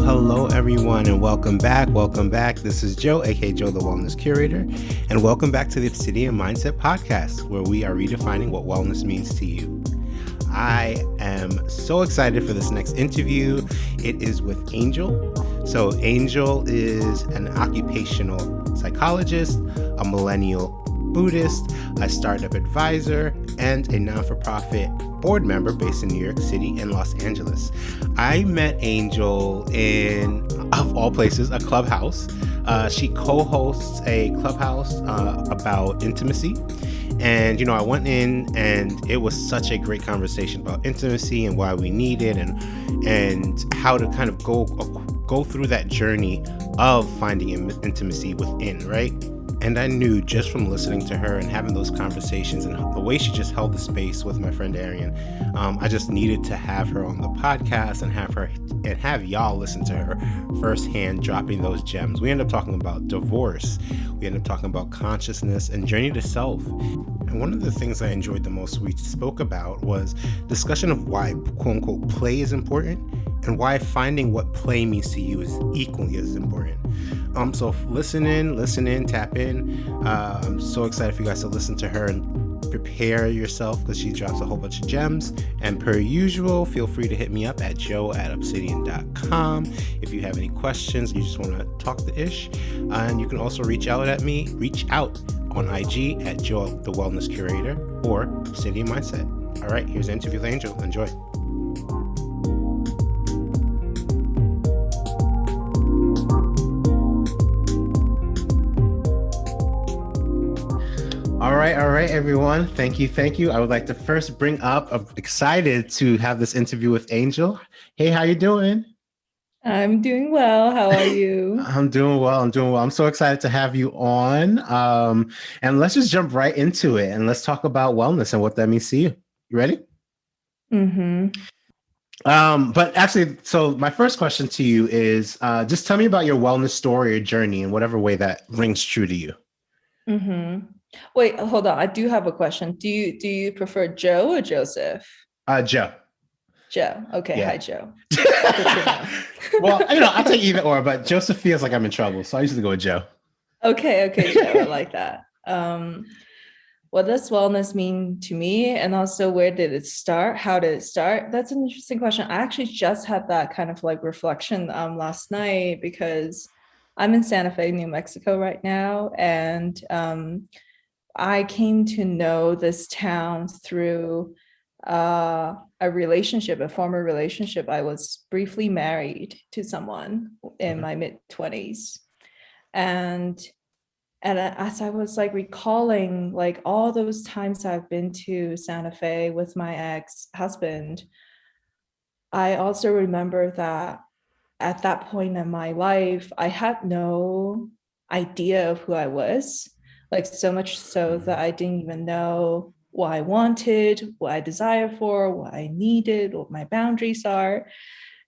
Hello, everyone, and welcome back. Welcome back. This is Joe, aka Joe, the Wellness Curator, and welcome back to the Obsidian Mindset Podcast, where we are redefining what wellness means to you. I am so excited for this next interview. It is with Angel. So, Angel is an occupational psychologist, a millennial Buddhist, a startup advisor, and a non-for-profit board member based in New York City and Los Angeles. I met Angel in, of all places, a clubhouse. She co-hosts a clubhouse about intimacy. And, I went in and it was such a great conversation about intimacy and why we need it and how to kind of go through that journey of finding intimacy within, right? And I knew just from listening to her and having those conversations and the way she just held the space with my friend Arian, I just needed to have her on the podcast and have y'all listen to her firsthand, dropping those gems. We ended up talking about divorce. We ended up talking about consciousness and journey to self. And one of the things I enjoyed the most we spoke about was discussion of why, quote unquote, play is important and why finding what play means to you is equally as important. So listen in, tap in. I'm so excited for you guys to listen to her and prepare yourself because she drops a whole bunch of gems. And per usual, feel free to hit me up at joe@obsidian.com if you have any questions, you just want to talk the ish. And you can also reach out on IG at Joe the Wellness Curator or Obsidian Mindset. All right, here's the interview with Angel. Enjoy. All right, everyone. Thank you. I would like to first bring up, I'm excited to have this interview with Angel. Hey, how you doing? I'm doing well. How are you? I'm doing well. I'm so excited to have you on. And let's just jump right into it and let's talk about wellness and what that means to you. You ready? Mm-hmm. But actually, so my first question to you is just tell me about your wellness story or journey in whatever way that rings true to you. Mm-hmm. Wait, hold on. I do have a question. Do you prefer Joe or Joseph? Joe. Joe. Okay. Yeah. Hi, Joe. Well, I'll take either or, but Joseph feels like I'm in trouble, so I usually go with Joe. Okay, Joe. I like that. What does wellness mean to me? And also, where did it start? How did it start? That's an interesting question. I actually just had that kind of like reflection last night because I'm in Santa Fe, New Mexico right now. And I came to know this town through a former relationship. I was briefly married to someone in my mid-20s. And as I was like recalling like all those times I've been to Santa Fe with my ex-husband, I also remember that at that point in my life, I had no idea of who I was, like so much so that I didn't even know what I wanted, what I desired for, what I needed, what my boundaries are.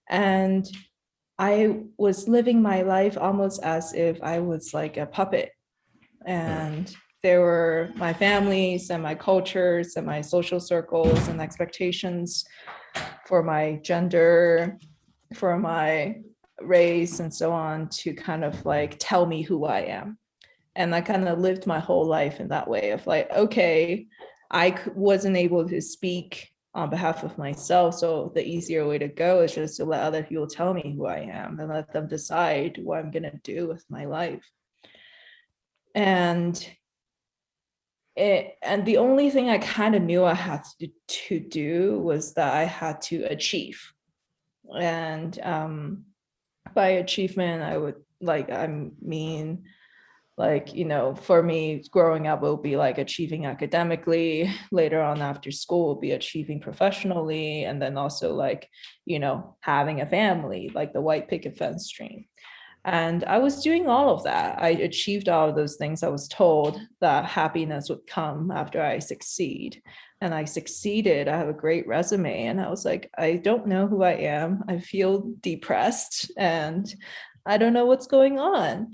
And I was living my life almost as if I was like a puppet. And there were my families and my cultures and my social circles and expectations for my gender, for my race and so on to kind of like tell me who I am. And I kind of lived my whole life in that way of like, okay, I wasn't able to speak on behalf of myself. So the easier way to go is just to let other people tell me who I am and let them decide what I'm going to do with my life. And the only thing I kind of knew I had to do was that I had to achieve. And by achievement, I mean, like, for me, growing up will be like achieving academically, later on after school will be achieving professionally, and then also like, having a family, like the white picket fence dream. And I was doing all of that. I achieved all of those things. I was told that happiness would come after I succeed. And I succeeded. I have a great resume. And I was like, I don't know who I am. I feel depressed and I don't know what's going on.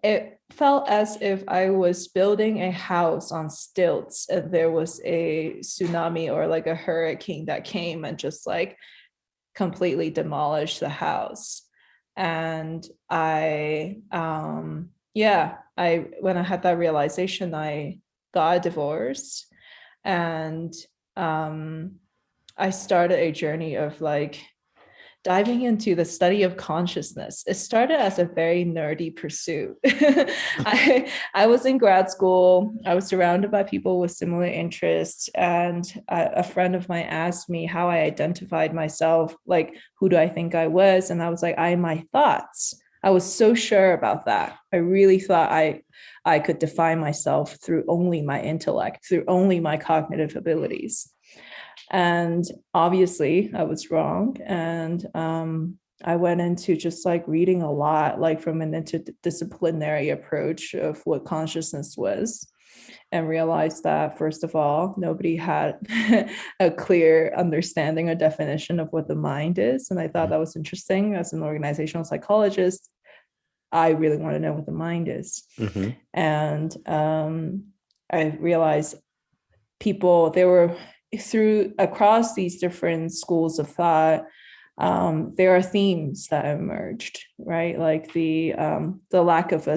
It felt as if I was building a house on stilts and there was a tsunami or like a hurricane that came and just like completely demolished the house. And when I had that realization, I got a divorce, and I started a journey of like diving into the study of consciousness. It started as a very nerdy pursuit. I was in grad school. I was surrounded by people with similar interests. And a friend of mine asked me how I identified myself, like, who do I think I was? And I was like, I am my thoughts. I was so sure about that. I really thought I could define myself through only my intellect, through only my cognitive abilities. And obviously I was wrong. And I went into just like reading a lot, like from an interdisciplinary approach of what consciousness was, and realized that, first of all, nobody had a clear understanding or definition of what the mind is. And I thought that was interesting. As an organizational psychologist, I really want to know what the mind is. Mm-hmm. And I realized there were through across these different schools of thought, there are themes that emerged, right? Like the lack of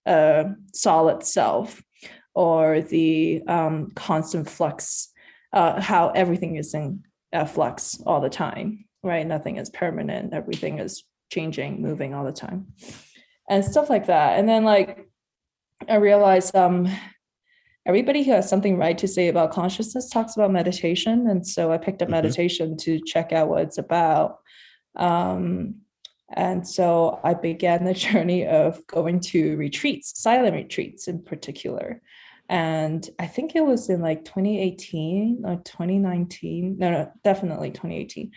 a solid self, or the constant flux, how everything is in flux all the time, right? Nothing is permanent. Everything is changing, moving all the time, and stuff like that. And then like I realized everybody who has something right to say about consciousness talks about meditation. And so I picked up meditation to check out what it's about. And so I began the journey of going to retreats, silent retreats in particular. And I think it was in like 2018 or 2019. No, definitely 2018.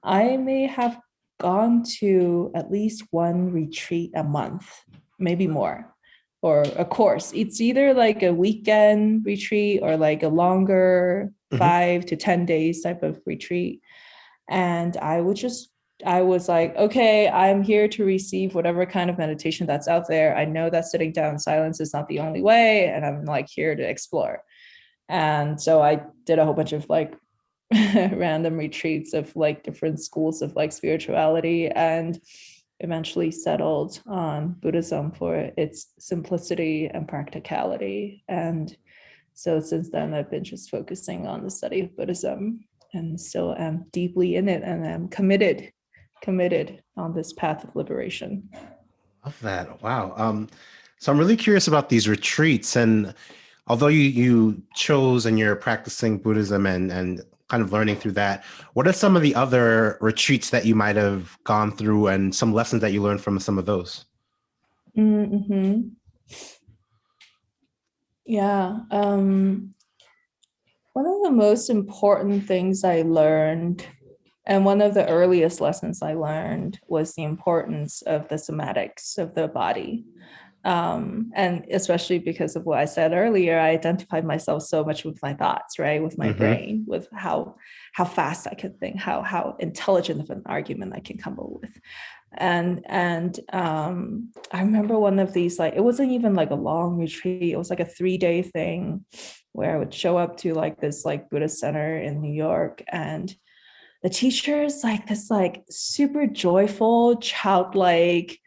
I may have gone to at least one retreat a month, maybe more, or a course. It's either like a weekend retreat or like a longer 5 to 10 days type of retreat. And I was like, okay, I'm here to receive whatever kind of meditation that's out there. I know that sitting down in silence is not the only way, and I'm like here to explore. And so I did a whole bunch of like random retreats of like different schools of like spirituality, and eventually settled on Buddhism for its simplicity and practicality. And so since then, I've been just focusing on the study of Buddhism, and still am deeply in it, and I'm committed on this path of liberation. Love that. Wow. So I'm really curious about these retreats. And although you chose and you're practicing Buddhism and kind of learning through that, what are some of the other retreats that you might have gone through and some lessons that you learned from some of those? Mm-hmm. Yeah. One of the most important things I learned, and one of the earliest lessons I learned, was the importance of the somatics of the body. And especially because of what I said earlier, I identified myself so much with my thoughts, right? With my brain, with how fast I can think, how intelligent of an argument I can come up with. And I remember one of these, like, it wasn't even like a long retreat, it was like a 3-day thing where I would show up to like this like Buddhist center in New York, and the teacher is like this like super joyful, childlike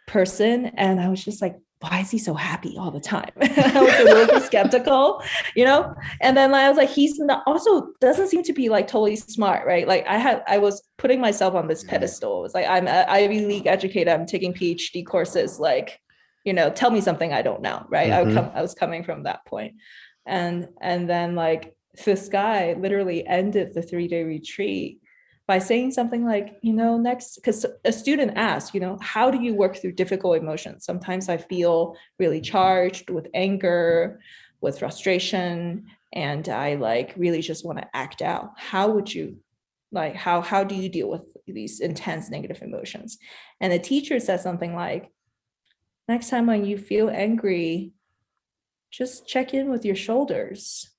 person. And I was just like, why is he so happy all the time? I was a little bit skeptical, and then I was like, he's not, also doesn't seem to be like totally smart, right? Like I was putting myself on this pedestal. It's like, I'm an Ivy League educator, I'm taking PhD courses, like, tell me something I don't know, right? I was coming from that point. And then like this guy literally ended the 3-day retreat by saying something like, next, because a student asked, how do you work through difficult emotions? Sometimes I feel really charged with anger, with frustration, and I like really just want to act out. How would you, like, how do you deal with these intense negative emotions? And the teacher said something like, next time when you feel angry, just check in with your shoulders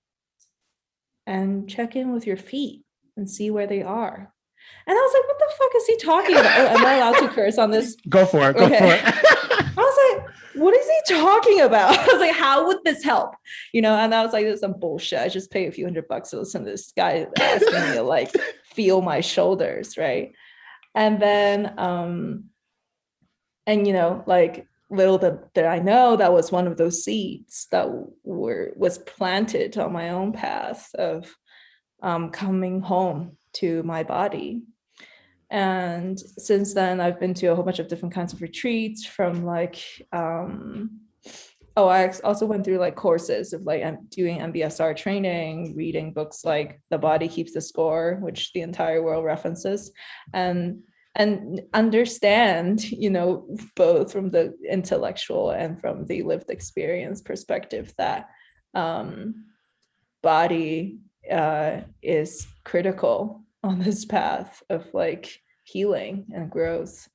and check in with your feet and see where they are. And I was like, what the fuck is he talking about? Am I allowed to curse on this? Go for it. Go for it. I was like, what is he talking about? I was like, how would this help? And I was like, this is some bullshit. I just pay a few $100 to listen to this guy asking me to like feel my shoulders, right? And then And like little did I know that was one of those seeds that was planted on my own path of coming home to my body. And since then, I've been to a whole bunch of different kinds of retreats from like, I also went through like courses of like doing MBSR training, reading books like The Body Keeps the Score, which the entire world references, and understand, both from the intellectual and from the lived experience perspective that body is critical on this path of like healing and growth,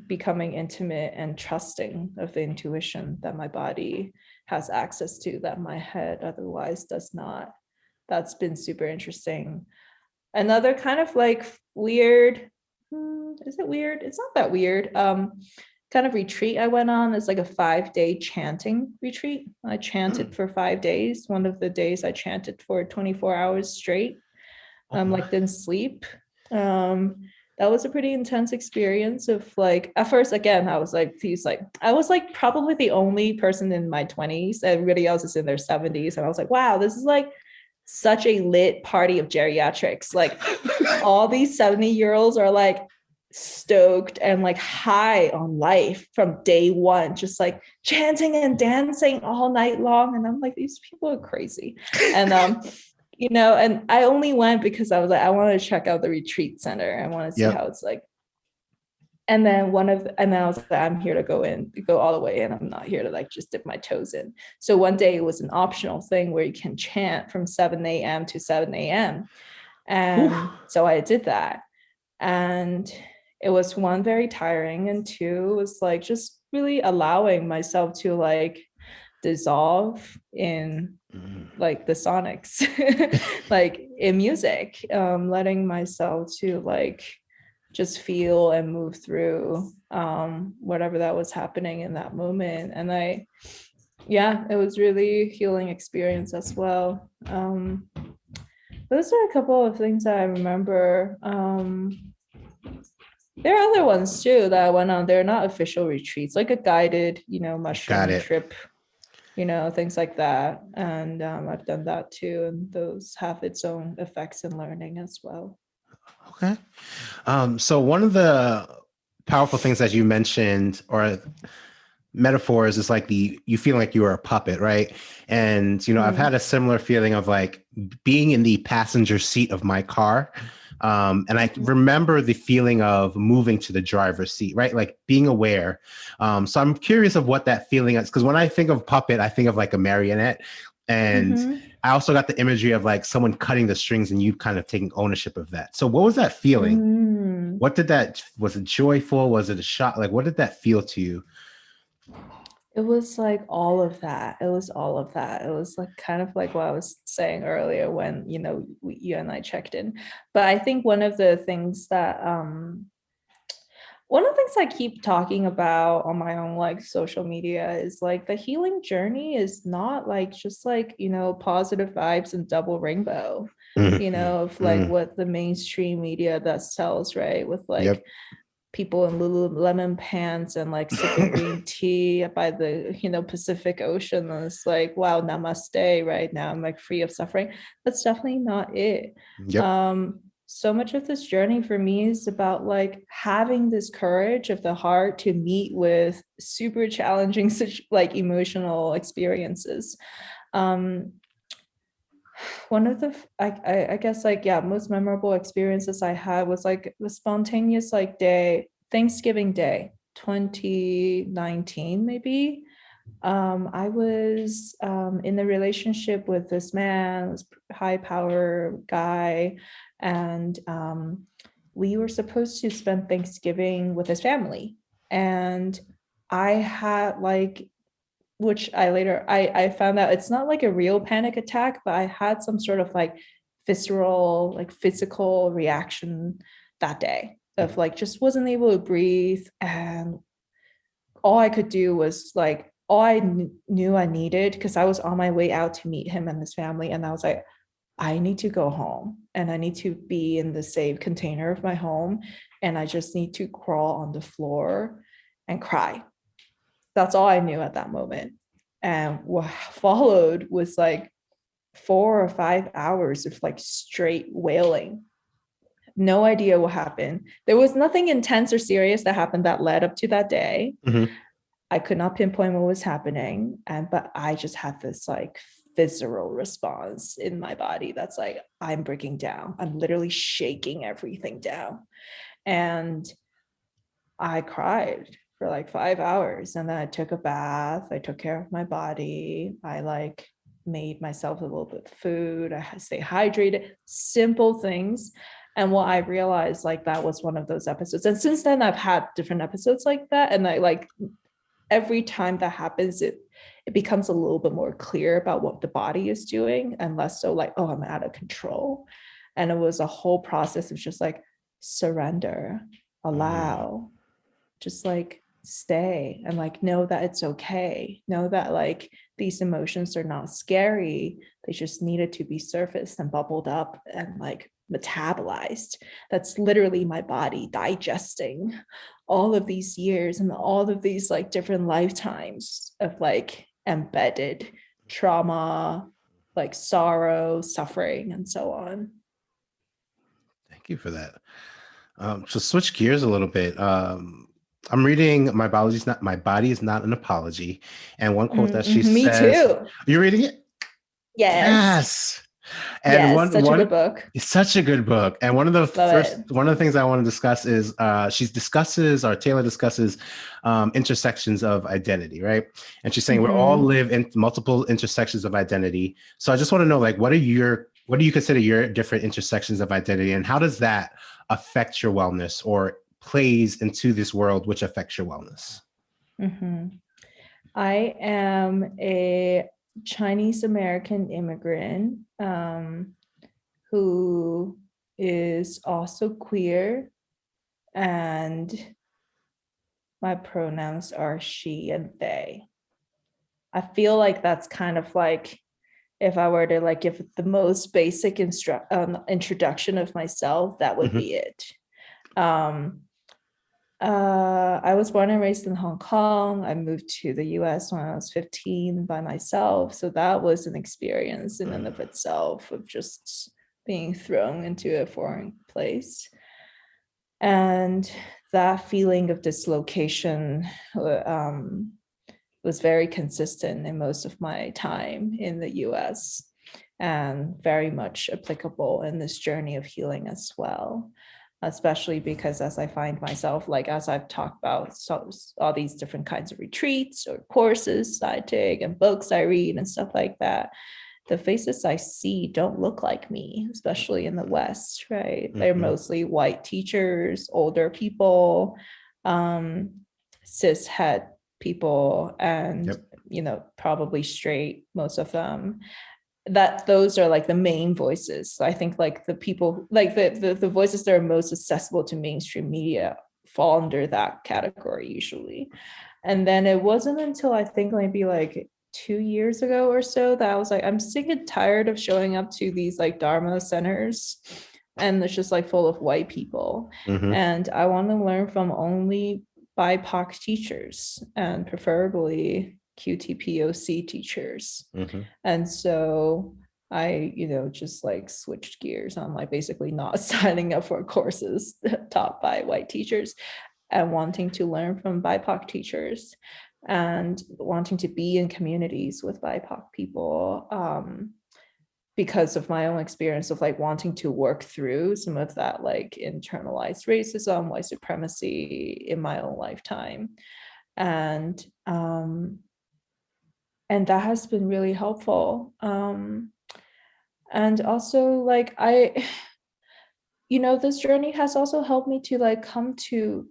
becoming intimate and trusting of the intuition that my body has access to that my head otherwise does not. That's been super interesting. Another kind of like weird, is it weird? It's not that weird. Kind of retreat I went on is like a 5-day chanting retreat. I chanted for 5 days. One of the days I chanted for 24 hours straight. Like didn't sleep. That was a pretty intense experience of like, at first, again, I was like, I was like probably the only person in my 20s. Everybody else is in their 70s. And I was like, wow, this is like such a lit party of geriatrics. Like all these 70-year-olds are like stoked and like high on life from day one, just like chanting and dancing all night long. And I'm like, these people are crazy. And and I only went because I was like, I want to check out the retreat center. I want to see how it's like. And then I was like, I'm here to go all the way in. I'm not here to like just dip my toes in. So one day it was an optional thing where you can chant from 7 a.m. to 7 a.m. And so I did that. And it was, one, very tiring, and two, was like just really allowing myself to like dissolve in like the sonics, like in music, letting myself to like just feel and move through whatever that was happening in that moment. And it was really healing experience as well. Those are a couple of things that I remember. There are other ones too that I went on. They're not official retreats, like a guided, mushroom trip, things like that. And I've done that too. And those have its own effects in learning as well. Okay. So one of the powerful things that you mentioned, or metaphors, is like you feel like you are a puppet, right? And I've had a similar feeling of like being in the passenger seat of my car, and I remember the feeling of moving to the driver's seat, right? Like being aware. So I'm curious of what that feeling is, because when I think of puppet, I think of like a marionette. And I also got the imagery of like someone cutting the strings and you kind of taking ownership of that. So what was that feeling? What did that, was it joyful? Was it a shock? Like, what did that feel to you? It was like all of that. It was all of that. It was like kind of like what I was saying earlier when, you and I checked in. But I think one of the things I keep talking about on my own like social media is like the healing journey is not like just like, positive vibes and double rainbow, of like what the mainstream media that sells, right? With like people in Lululemon pants and like sipping green tea by the Pacific Ocean, and it's like, wow, namaste, right now I'm like free of suffering. That's definitely not it. So much of this journey for me is about like having this courage of the heart to meet with super challenging such like emotional experiences. One of the I guess like most memorable experiences I had was like the spontaneous like Thanksgiving Day 2019 maybe. I was in a relationship with this man, this high power guy, and we were supposed to spend Thanksgiving with his family. And I had like, which I found out it's not like a real panic attack, but I had some sort of like visceral, like physical reaction that day of like just wasn't able to breathe. And all I could do was like, all I knew I needed, because I was on my way out to meet him and his family. And I was like, I need to go home and I need to be in the safe container of my home. And I just need to crawl on the floor and cry. That's all I knew at that moment. And what followed was like 4 or 5 hours of like straight wailing. No idea what happened. There was nothing intense or serious that happened that led up to that day. Mm-hmm. I could not pinpoint what was happening. But I just had this like visceral response in my body that's like, I'm breaking down. I'm literally shaking everything down. And I cried for like 5 hours, and then I took a bath. I took care of my body. I like made myself a little bit of food. I stay hydrated, simple things. And what I realized, like, that was one of those episodes. And since then I've had different episodes like that. And I like every time that happens, it becomes a little bit more clear about what the body is doing, and less so like, oh, I'm out of control. And it was a whole process of just like surrender, allow, just like stay, and like know that it's okay. Know that like these emotions are not scary. They just needed to be surfaced and bubbled up and like metabolized. That's literally my body digesting all of these years and all of these like different lifetimes of like embedded trauma, like sorrow, suffering, and so on. Thank you for that. To switch gears a little bit, I'm reading My Body Is Not an Apology," and one quote that she Me says, too. "You're reading it?" Yes. Yes. And Yes, such a good book. it's such a good book. And Love it. one of the things I want to discuss is Taylor discusses intersections of identity, right? And she's saying we all live in multiple intersections of identity. So I just want to know, like, what do you consider your different intersections of identity, and how does that affect your wellness or plays into this world which affects your wellness? I am a Chinese American immigrant who is also queer, and my pronouns are she and they. I feel like that's kind of like, if I were to like give the most basic introduction of myself, that would Mm-hmm. be it. Um, I was born and raised in Hong Kong. I moved to the US when I was 15 by myself. So that was an experience in and of itself, of just being thrown into a foreign place. And that feeling of dislocation was very consistent in most of my time in the US, and very much applicable in this journey of healing as well. Especially because as I find myself, like as I've talked about all these different kinds of retreats or courses I take and books I read and stuff like that, the faces I see don't look like me, especially in the West, right? They're mostly white teachers, older people, cis het people, and probably straight, most of them. That those are like the main voices. So I think like the people, like the voices that are most accessible to mainstream media fall under that category usually. And then it wasn't until I think maybe like 2 years ago or so that I was like, I'm sick and tired of showing up to these like Dharma centers and it's just like full of white people. And I want to learn from only BIPOC teachers, and preferably QTPOC teachers. And so I, just like switched gears on like basically not signing up for courses taught by white teachers, and wanting to learn from BIPOC teachers, and wanting to be in communities with BIPOC people, because of my own experience of like wanting to work through some of that like internalized racism, white supremacy in my own lifetime. And that has been really helpful. And also like this journey has also helped me to like come to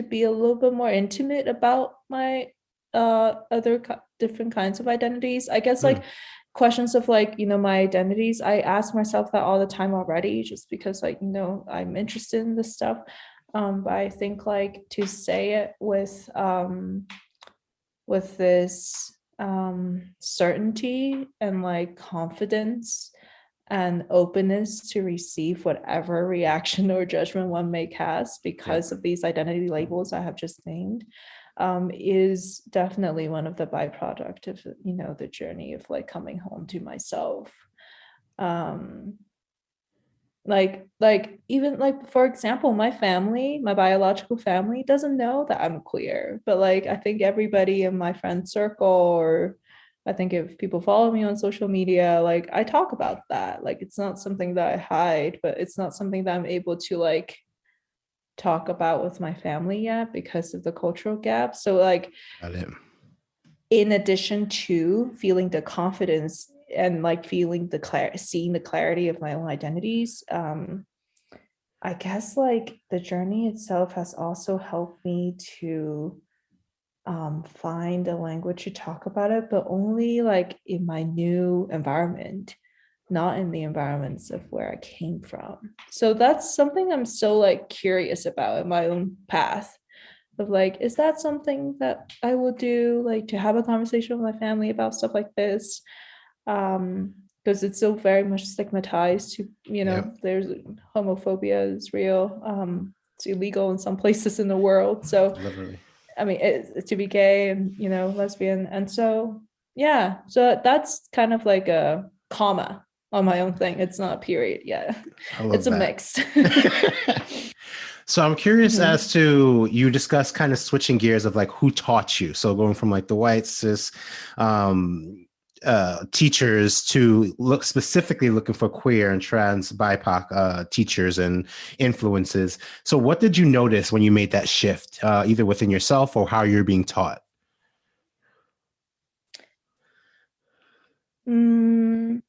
be a little bit more intimate about my other different kinds of identities. I guess like questions of like, my identities, I ask myself that all the time already, just because like, I'm interested in this stuff. But I think like to say it with this certainty and like confidence and openness to receive whatever reaction or judgment one may cast because of these identity labels I have just named, is definitely one of the byproduct of, you know, the journey of like coming home to myself. Like even like, for example, my family, my biological family doesn't know that I'm queer, but like I think everybody in my friend circle, or I think if people follow me on social media, like I talk about that. Like it's not something that I hide, but it's not something that I'm able to like talk about with my family yet because of the cultural gap. So like, Got it. in addition to feeling the confidence and like feeling the seeing the clarity of my own identities, I guess like the journey itself has also helped me to find a language to talk about it, but only like in my new environment, not in the environments of where I came from. So that's something I'm still like curious about in my own path of like, is that something that I will do, like to have a conversation with my family about stuff like this? Because it's still very much stigmatized to, you know, Yep. there's homophobia is real. It's illegal in some places in the world. So Literally. I mean, to be gay and, you know, lesbian. And so, yeah, so that's kind of like a comma on my own thing. It's not a period. Yeah. I love It's a that. mix. So I'm curious Mhm. as to, you discuss kind of switching gears of like who taught you. So going from like the white cis um, teachers to look specifically looking for queer and trans BIPOC teachers and influences. So what did you notice when you made that shift, either within yourself or how you're being taught? Mm,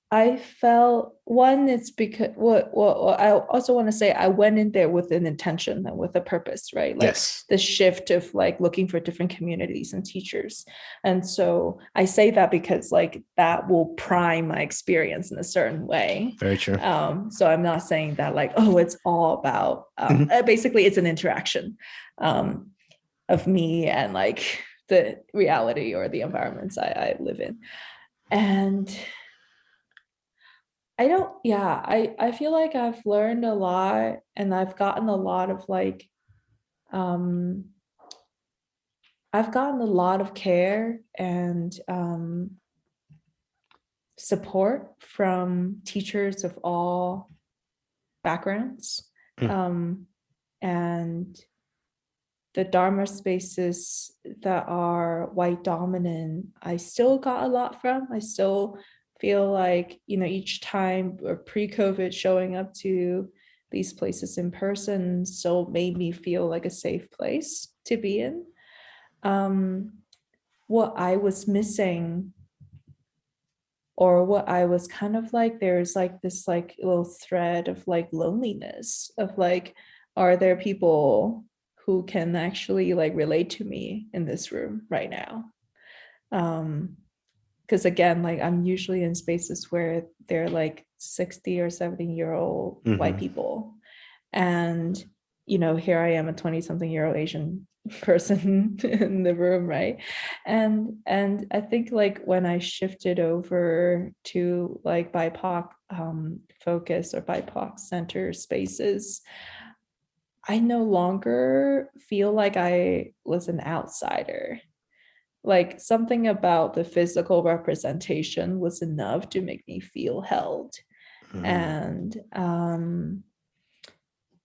I felt one, it's because what I also want to say, I went in there with an intention and with a purpose, right? Like Yes. the shift of like looking for different communities and teachers. And so I say that because like that will prime my experience in a certain way. Very true. So I'm not saying that like, oh, it's all about Mhm. basically it's an interaction of me and like the reality or the environments I live in. And I don't, yeah, I feel like I've learned a lot and I've gotten a lot of like, um, I've gotten a lot of care and support from teachers of all backgrounds. Mm. Um, and the Dharma spaces that are white dominant, I still got a lot from. I still feel like, you know, each time or pre-COVID showing up to these places in person still made me feel like a safe place to be in. Um, what I was missing, or what I was kind of like, there's like this like little thread of like loneliness of like, are there people who can actually like relate to me in this room right now? Because again, like I'm usually in spaces where they're like 60 or 70-year-old white Mhm. people. And, you know, here I am, a 20-something-year-old Asian person in the room, right? And I think like when I shifted over to like BIPOC focus or BIPOC center spaces, I no longer feel like I was an outsider. Like something about the physical representation was enough to make me feel held. Mhm. And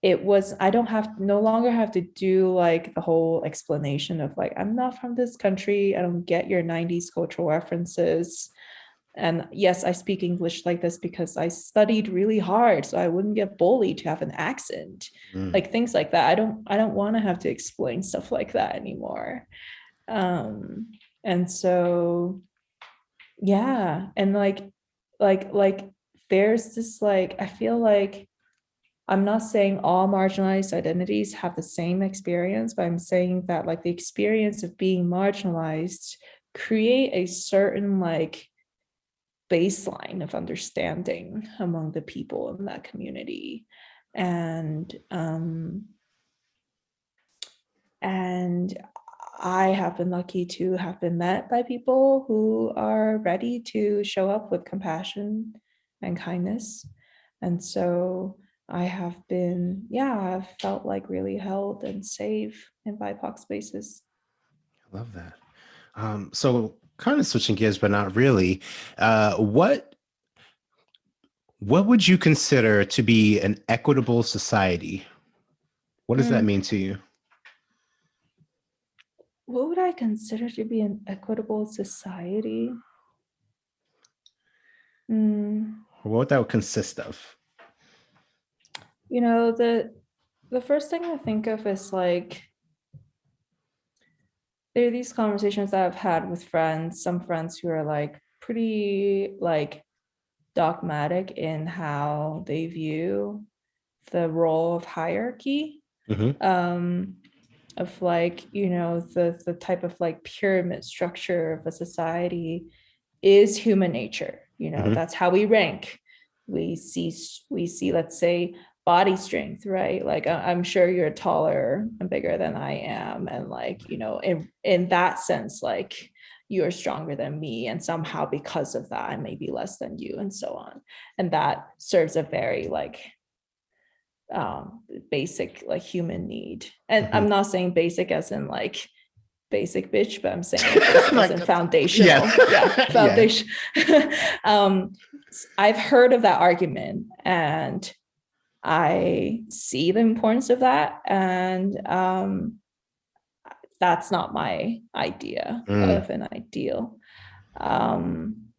it was, I don't have, no longer have to do like the whole explanation of like, I'm not from this country, I don't get your 90s cultural references. And yes, I speak English like this because I studied really hard so I wouldn't get bullied to have an accent. Mm. Like things like that, I don't want to have to explain stuff like that anymore. um and so yeah, and like there's this like, I feel like I'm not saying all marginalized identities have the same experience, but I'm saying that like the experience of being marginalized create a certain like baseline of understanding among the people in that community. And and I have been lucky to have been met by people who are ready to show up with compassion and kindness. And so I have been, I've felt like really held and safe in BIPOC spaces. I love that. So kind of switching gears, but not really. What would you consider to be an equitable society? What does that Mm, mean to you? what would I consider to be an equitable society? Mm, What would that consist of? you know, the first thing I think of is like, there are these conversations that I've had with friends, some friends who are like pretty like dogmatic in how they view the role of hierarchy, Mm-hmm. um, of like, you know, the type of like pyramid structure of a society is human nature. You know, Mm-hmm. that's how we rank. We see, let's say, body strength, right? Like I'm sure you're taller and bigger than I am, and like, you know, in that sense, like you're stronger than me, and somehow because of that I may be less than you, and so on. And that serves a very like basic like human need. And Mm-hmm. I'm not saying basic as in like basic bitch, but I'm saying like basic as Like, in yeah. foundational. Yeah, Yeah. foundation. um, I've heard of that argument, and I see the importance of that. And that's not my idea Mm. of an ideal. Um,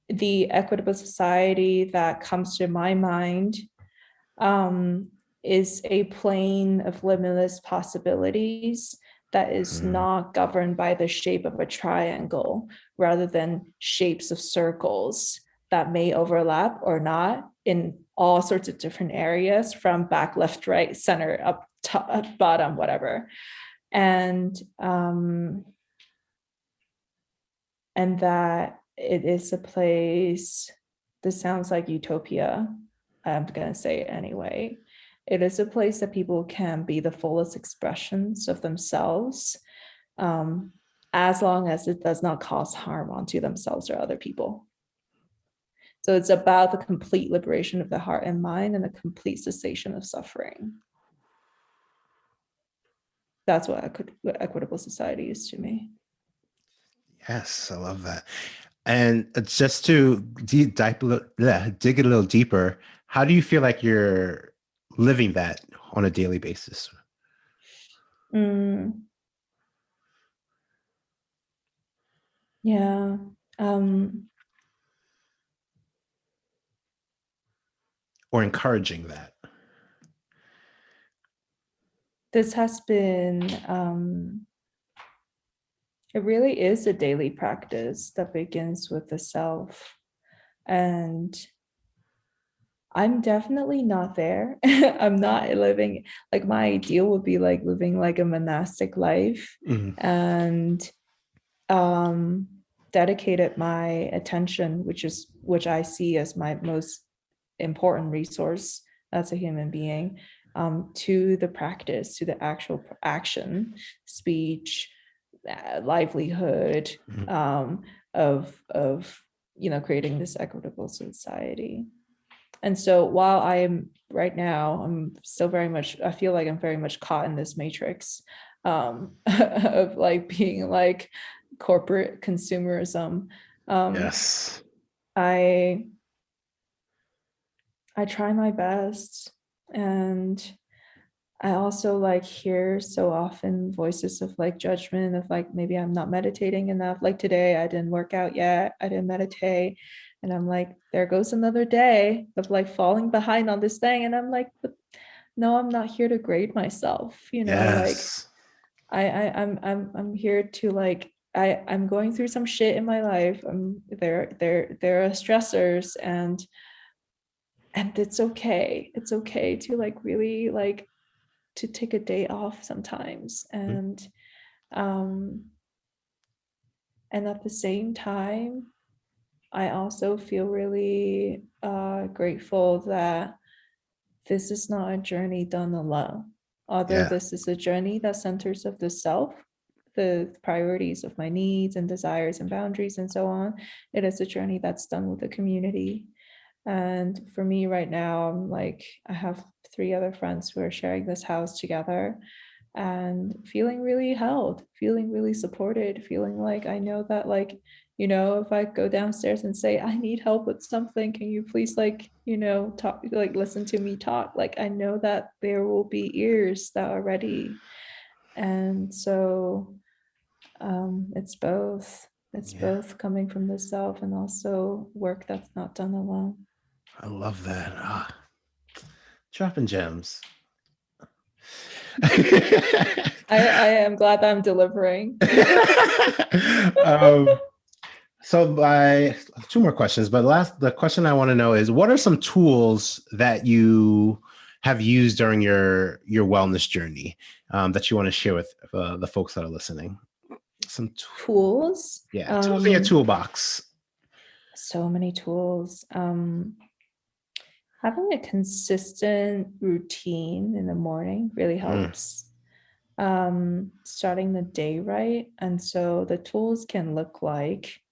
the equitable society that comes to my mind um, is a plane of limitless possibilities that is Mm. not governed by the shape of a triangle, rather than shapes of circles that may overlap or not in all sorts of different areas, from back, left, right, center, up, top, bottom, whatever. And and that it is a place, this sounds like utopia, I'm going to say it anyway. It is a place that people can be the fullest expressions of themselves, um, as long as it does not cause harm onto themselves or other people. So it's about the complete liberation of the heart and mind and the complete cessation of suffering. That's what equitable society is to me. Yes, I love that. And just to dig a little deeper, how do you feel like you're living that on a daily basis? Mm, yeah. Um, Or encouraging that? this has been it really is a daily practice that begins with the self. And I'm definitely not there. I'm not living like, my ideal would be like living like a monastic life, Mhm. and um dedicated my attention, which I see as my most important resource as a human being, to the practice, to the actual action, speech, livelihood, Mhm. of you know, creating this equitable society. And so while I am right now, I'm still very much, I feel like I'm very much caught in this matrix of like being like corporate consumerism. Um, Yes. I I try my best, and I also like hear so often voices of like judgment of like, maybe I'm not meditating enough. Like today, I didn't work out yet. I didn't meditate. And I'm like, there goes another day of like falling behind on this thing. And I'm like, but no, I'm not here to grade myself. You know, like Yes. I'm here to like, I'm going through some shit in my life. There are stressors, and it's okay. It's okay to like really like to take a day off sometimes. Mhm. Um and at the same time, I also feel really grateful that this is not a journey done alone, although Yeah. this is a journey that centers of the self. the priorities of my needs and desires and boundaries and so on. It is a journey that's done with the community. And for me right now, I'm like, I have 3 other friends who are sharing this house together and feeling really held, feeling really supported, feeling like I know that, like, if I go downstairs and say, I need help with something, can you please, like, talk, like, listen to me talk? Like, I know that there will be ears that are ready. And so it's both. It's Yeah. both coming from the self and also work that's not done alone. I love that. Dropping gems. I am glad that I'm delivering. So I 2 more questions, but the question I want to know is, what are some tools that you have used during your wellness journey that you want to share with the folks that are listening? Some Tools. Tools in your toolbox. So many tools. Having a consistent routine in the morning really helps. Starting the day right. And so the tools can look like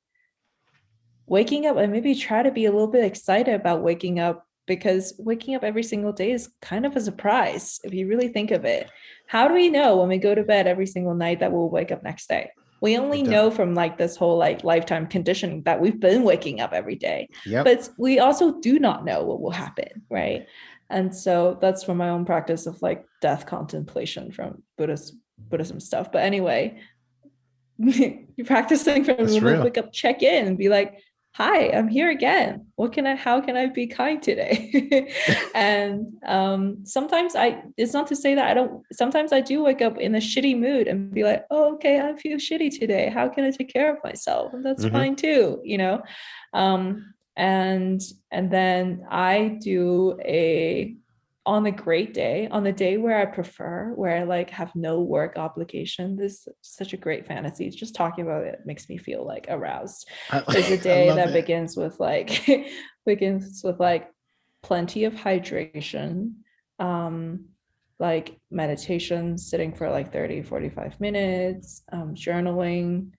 waking up, and maybe try to be a little bit excited about waking up, because waking up every single day is kind of a surprise if you really think of it. How do we know when we go to bed every single night that we'll wake up next day? We only know from like this whole like lifetime conditioning that we've been waking up every day. Yep. But we also do not know what will happen, right? And so that's from my own practice of like death contemplation from Buddhism stuff. But anyway, you're practicing from the moment wake up, check in and be like, hi, I'm here again. How can I be kind today? And sometimes it's not to say that sometimes I do wake up in a shitty mood and be like, oh, okay, I feel shitty today. How can I take care of myself? And that's fine too, and then I do on a great day, on the day where I prefer, where I like have no work obligation. This is such a great fantasy. It's just talking about it makes me feel like aroused. Is a day that begins with like plenty of hydration, like meditation, sitting for like 30-45 minutes, journaling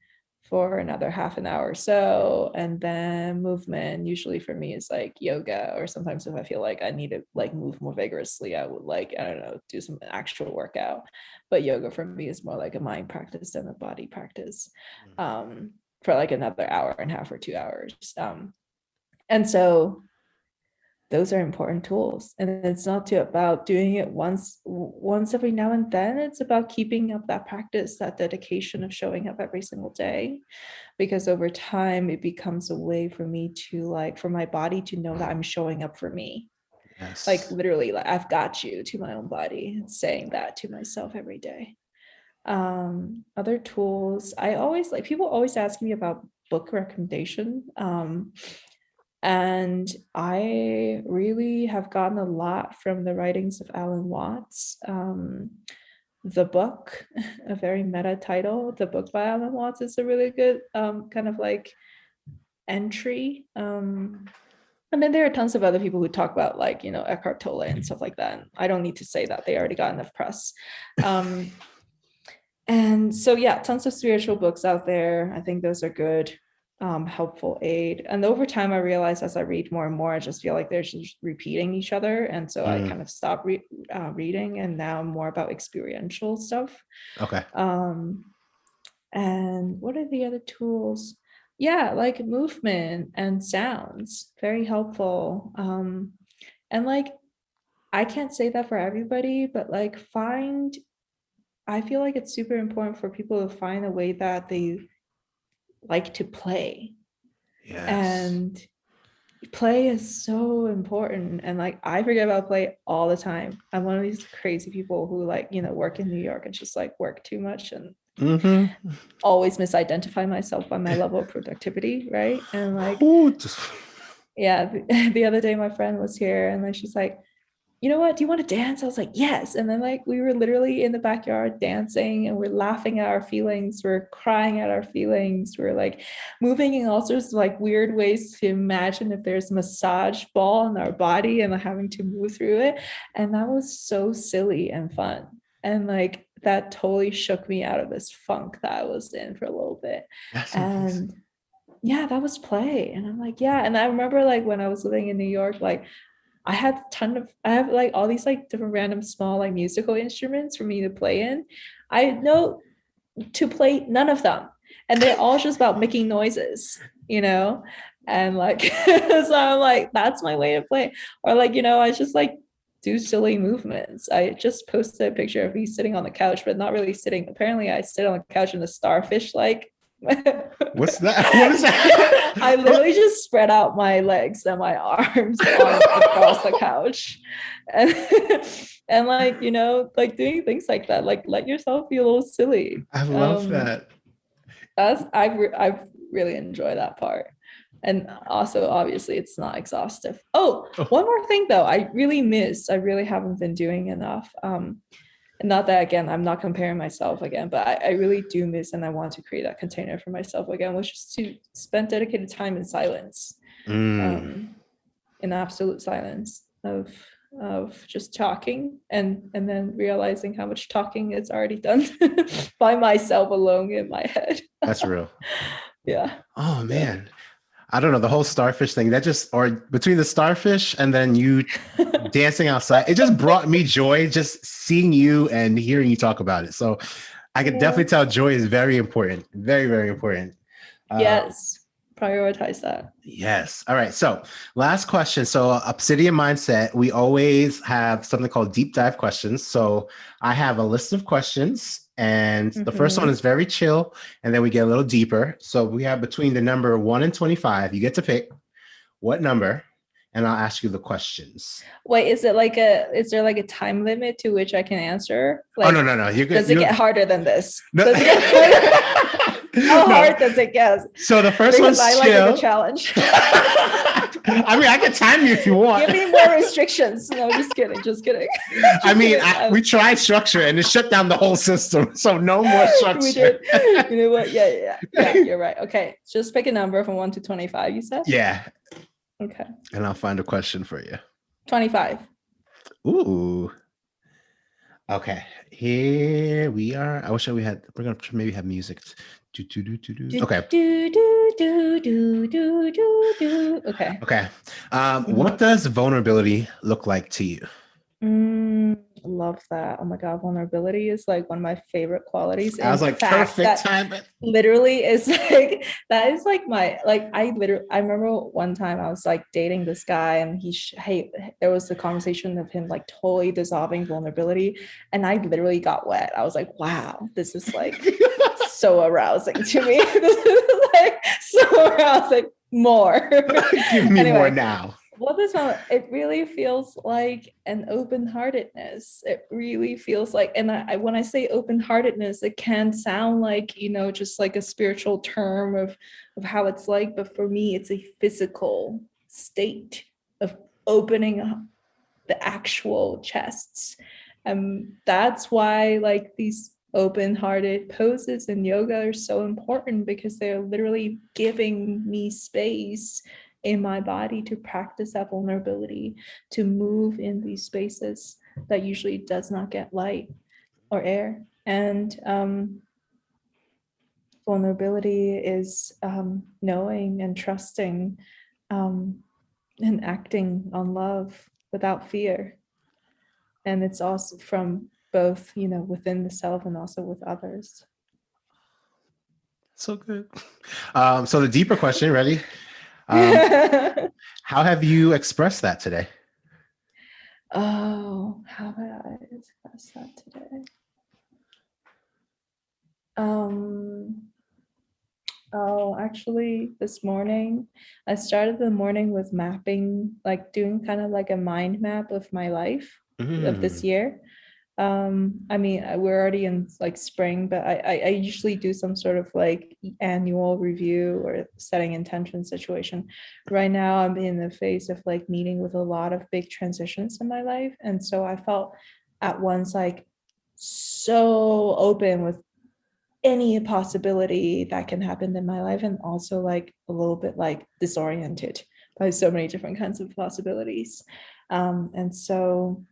for another half an hour or so, and then movement. Usually for me is like yoga, or sometimes if I feel like I need to like move more vigorously, I would like, I don't know, do some actual workout. But yoga for me is more like a mind practice than a body practice, for like another hour and a half or 2 hours. And so those are important tools, and it's not about doing it once every now and then. It's about keeping up that practice, that dedication of showing up every single day, because over time it becomes a way for me to like, for my body to know that I'm showing up for me. Yes. Like literally, like I've got you, to my own body, saying that to myself every day. Other tools, I always like, people always ask me about book recommendation. And I really have gotten a lot from the writings of Alan Watts. The book, a very meta title, the book by Alan Watts, is a really good kind of like entry. And then there are tons of other people who talk about like, Eckhart Tolle and stuff like that. And I don't need to say that, they already got enough press. And so, yeah, tons of spiritual books out there. I think those are good. Helpful aid. And over time, I realized as I read more and more, I just feel like they're just repeating each other. And so I kind of stopped reading, and now I'm more about experiential stuff. Okay. And what are the other tools? Yeah, like movement and sounds, very helpful. And like, I can't say that for everybody, but like I feel like it's super important for people to find a way that they like to play. Yes. And play is so important. And like, I forget about play all the time. I'm one of these crazy people who like, work in New York and just like work too much and always misidentify myself by my level of productivity. Right. And like, yeah, the other day my friend was here and then she's like, you know what, do you want to dance? I was like, yes. And then like, we were literally in the backyard dancing, and we're laughing at our feelings, we're crying at our feelings, we're like moving in all sorts of like weird ways to imagine if there's a massage ball in our body and like having to move through it. And that was so silly and fun. And like, that totally shook me out of this funk that I was in for a little bit. That's amazing. And yeah, that was play. And I'm like, yeah. And I remember like when I was living in New York, like I have like all these like different random small like musical instruments for me to play in. I know to play none of them. And they're all just about making noises, you know? And like, so I'm like, that's my way to play. Or like, I just like do silly movements. I just posted a picture of me sitting on the couch, but not really sitting. Apparently, I sit on the couch in a starfish like. What's that? What is that? I literally just spread out my legs and my arms across the couch. And, and like, like doing things like that, like let yourself be a little silly. I love that. I've really enjoyed that part. And also obviously it's not exhaustive. Oh, one more thing though, I really haven't been doing enough. And not that again, I'm not comparing myself again, but I really do miss, and I want to create that container for myself again, which is to spend dedicated time in silence, in absolute silence of just talking and then realizing how much talking is already done by myself alone in my head. That's real. Yeah. Oh man. I don't know, the whole starfish thing, or between the starfish and then you dancing outside, it just brought me joy just seeing you and hearing you talk about it. So I can definitely tell joy is very important. Very, very important. Yes. Prioritize that. Yes. All right. So last question. So Obsidian Mindset, we always have something called deep dive questions. So I have a list of questions. And the first one is very chill, and then we get a little deeper. So we have between the number 1 and 25. You get to pick what number, and I'll ask you the questions. Wait, is there like a time limit to which I can answer? Like, oh no. Does it get harder than this? No. Does it get harder? How hard does it get? So the first one's I chill. like a challenge. I mean, I can time you if you want. Give me more restrictions. No, just kidding. I mean, we tried structure and it shut down the whole system. So no more structure. We did. You know what? Yeah. You're right. Okay, just pick a number from 1 to 25. You said? Yeah. Okay. And I'll find a question for you. 25. Ooh. Okay. Here we are. I wish we're gonna maybe have music. Okay. Okay. What does vulnerability look like to you? Love that. Oh my God, vulnerability is like one of my favorite qualities. I was like, perfect time. Literally is like, that is like I remember one time I was like dating this guy and there was the conversation of him like totally dissolving vulnerability. And I literally got wet. I was like, wow, this is like so arousing to me. This is like so arousing. More. Give me more now. Well, this one, it really feels like an open-heartedness. It really feels like, and when I say open-heartedness, it can sound like, just like a spiritual term of how it's like, but for me, it's a physical state of opening up the actual chests. That's why like these open-hearted poses in yoga are so important, because they're literally giving me space in my body to practice that vulnerability, to move in these spaces that usually does not get light or air. And vulnerability is knowing and trusting and acting on love without fear. And it's also from both, within the self and also with others. So good. So the deeper question, ready? How have you expressed that today? Oh, how have I expressed that today? Actually, this morning, I started the morning with mapping, like doing kind of like a mind map of my life of this year. I mean, we're already in like spring, but I usually do some sort of like annual review or setting intention situation. Right now, I'm in the phase of like meeting with a lot of big transitions in my life. And so I felt at once like so open with any possibility that can happen in my life, and also like a little bit like disoriented by so many different kinds of possibilities. And so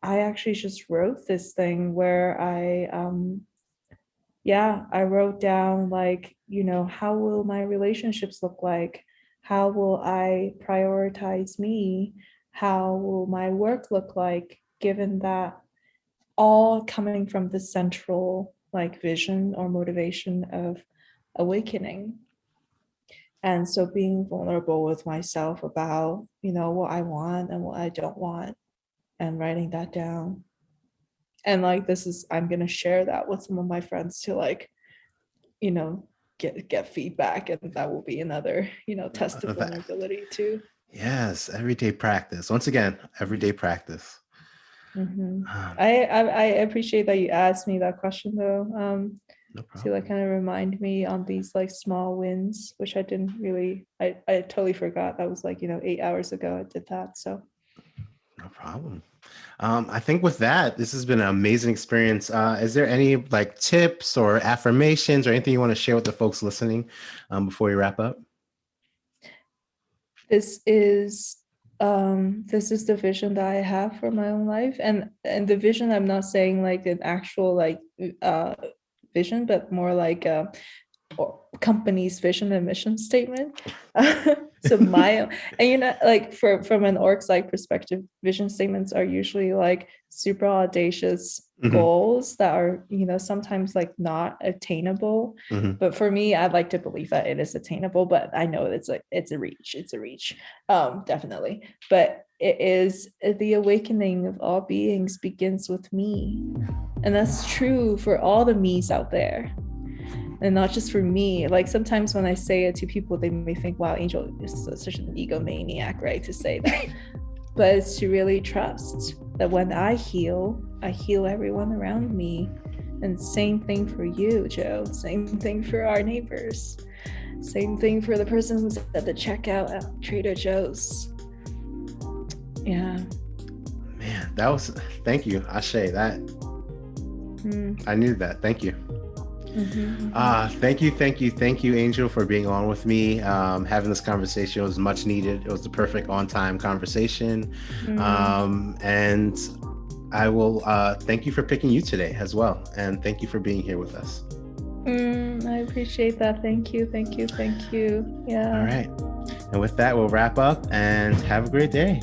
I actually just wrote this thing where I wrote down like, how will my relationships look like? How will I prioritize me? How will my work look like, given that all coming from the central like vision or motivation of awakening? And so being vulnerable with myself about, what I want and what I don't want, and writing that down. And like I'm gonna share that with some of my friends to like, you know, get feedback, and that will be another, test of vulnerability too. Yes, everyday practice. Once again, everyday practice. Mm-hmm. I appreciate that you asked me that question though. No To like problem. kind of remind me on these like small wins, which I didn't really, I totally forgot. That was like, 8 hours ago I did that. So No problem. I think with that, this has been an amazing experience. Is there any like tips or affirmations or anything you want to share with the folks listening before we wrap up? this is the vision that I have for my own life, and the vision, I'm not saying like an actual like vision, but more like or company's vision and mission statement. So my, and like from an org site perspective, vision statements are usually like super audacious Mm-hmm. goals that are, sometimes like not attainable. Mm-hmm. But for me, I'd like to believe that it is attainable, but I know it's a reach, definitely. But it is, the awakening of all beings begins with me, and that's true for all the me's out there, and not just for me. Like sometimes when I say it to people, they may think, wow, Angel is such an egomaniac, right, to say that. But it's to really trust that when I heal everyone around me. And same thing for you, Joe. Same thing for our neighbors. Same thing for the person who's at the checkout at Trader Joe's. Yeah. Man, thank you, Ashe. That I knew that. Thank you. Thank you, Angel, for being on with me. Having this conversation was much needed. It was the perfect on-time conversation. And I will thank you for picking you today as well. And thank you for being here with us. I appreciate that. Thank you. Yeah. All right. And with that, we'll wrap up and have a great day.